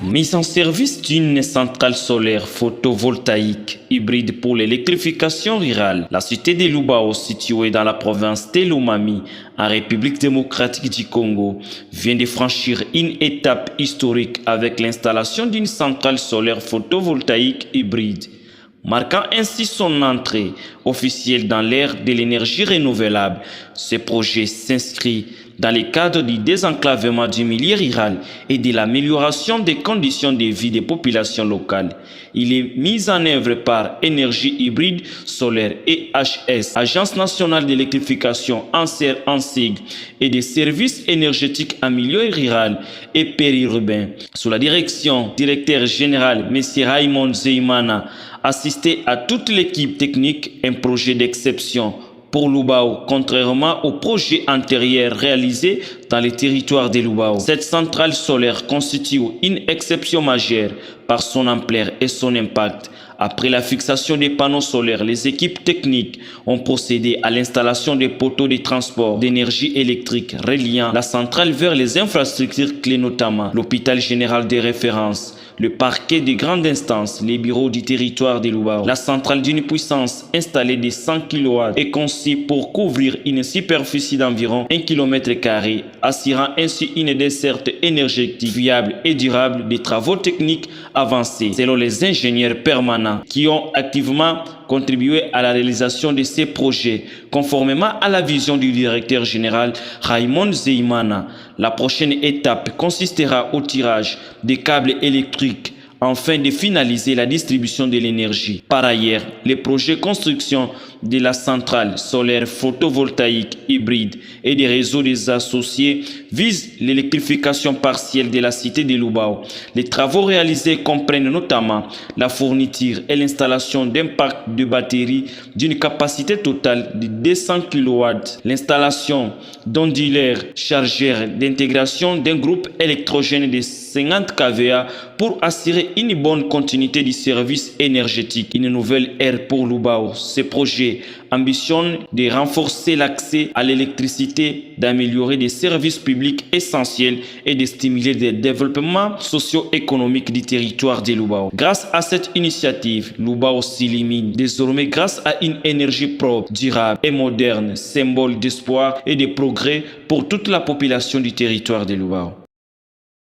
Mise en service d'une centrale solaire photovoltaïque hybride pour l'électrification rurale. La cité de Lubao, située dans la province de Lomami, en République démocratique du Congo, vient de franchir une étape historique avec l'installation d'une centrale solaire photovoltaïque hybride, marquant ainsi son entrée officielle dans l'ère de l'énergie renouvelable. Ce projet s'inscrit dans le cadre du désenclavement du milieu rural et de l'amélioration des conditions de vie des populations locales. Il est mis en œuvre par Énergie Hybride Solaire EHS, Agence nationale d'électrification en sigle et des services énergétiques en milieu rural et périurbain. Sous la direction du directeur général M. Raymond Zeimana, assisté à toute l'équipe technique, un projet d'exception pour Lubao, contrairement aux projets antérieurs réalisés dans les territoires de Lubao. Cette centrale solaire constitue une exception majeure par son ampleur et son impact. Après la fixation des panneaux solaires, les équipes techniques ont procédé à l'installation des poteaux de transport d'énergie électrique reliant la centrale vers les infrastructures clés, notamment l'hôpital général de référence, le parquet de grande instance, les bureaux du territoire de Lubao. La centrale d'une puissance installée de 100 kW est conçue pour couvrir une superficie d'environ 1 km², assurant ainsi une desserte énergétique viable et durable des travaux techniques avancés, selon les ingénieurs permanents qui ont activement contribué à la réalisation de ces projets, conformément à la vision du directeur général Raymond Zeimana. La prochaine étape consistera au tirage des câbles électriques afin de finaliser la distribution de l'énergie. Par ailleurs, les projets de construction de la centrale solaire photovoltaïque hybride et des réseaux des associés visent l'électrification partielle de la cité de Lubao. Les travaux réalisés comprennent notamment la fourniture et l'installation d'un parc de batteries d'une capacité totale de 200 kW, l'installation d'onduleurs chargeurs d'intégration d'un groupe électrogène de 50 kVA pour assurer une bonne continuité du service énergétique. Une nouvelle ère pour Lubao. Ce projet ambitionne de renforcer l'accès à l'électricité, d'améliorer des services publics essentiels et de stimuler le développement socio-économique du territoire de Lubao. Grâce à cette initiative, Lubao s'illumine désormais grâce à une énergie propre, durable et moderne, symbole d'espoir et de progrès pour toute la population du territoire de Lubao.